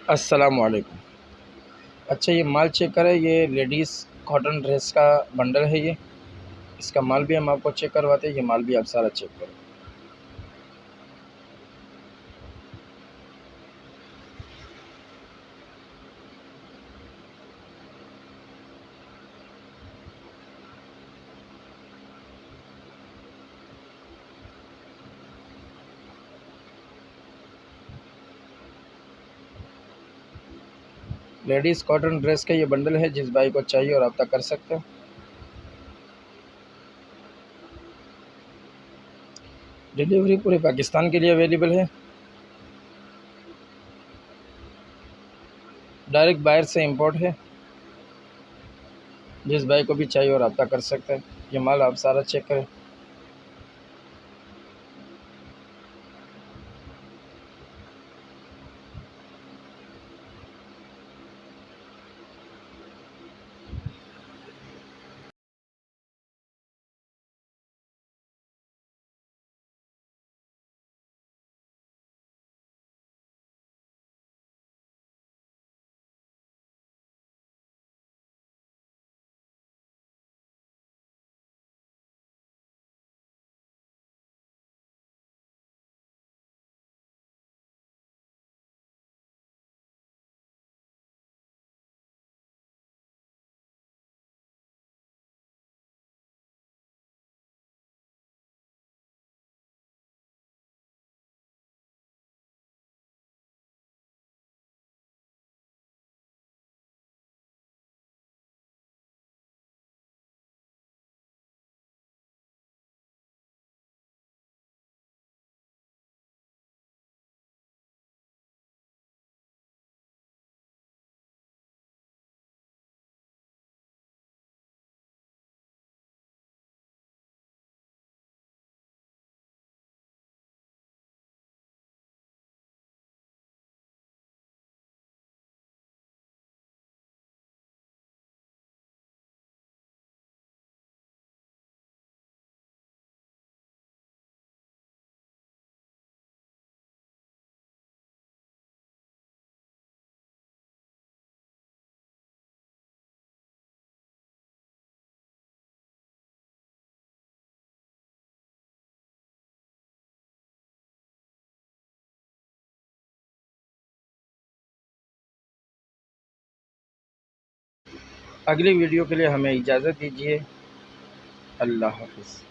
अस्सलामुअलैकुम। अच्छा, ये माल चेक करें, ये लेडीज़ कॉटन ड्रेस का बंडल है ये। इसका माल भी हम आपको चेक करवाते हैं, ये माल भी आप सारा चेक करें। लेडीज़ कॉटन ड्रेस का ये बंडल है, जिस भाई को चाहिए और रब्ता कर सकते हो। डिलीवरी पूरे पाकिस्तान के लिए अवेलेबल है। डायरेक्ट बाहर से इंपोर्ट है। जिस भाई को भी चाहिए और रब्ता कर सकते हैं। ये माल आप सारा चेक करें। अगली वीडियो के लिए हमें इजाज़त दीजिए। अल्लाह हाफ़िज़।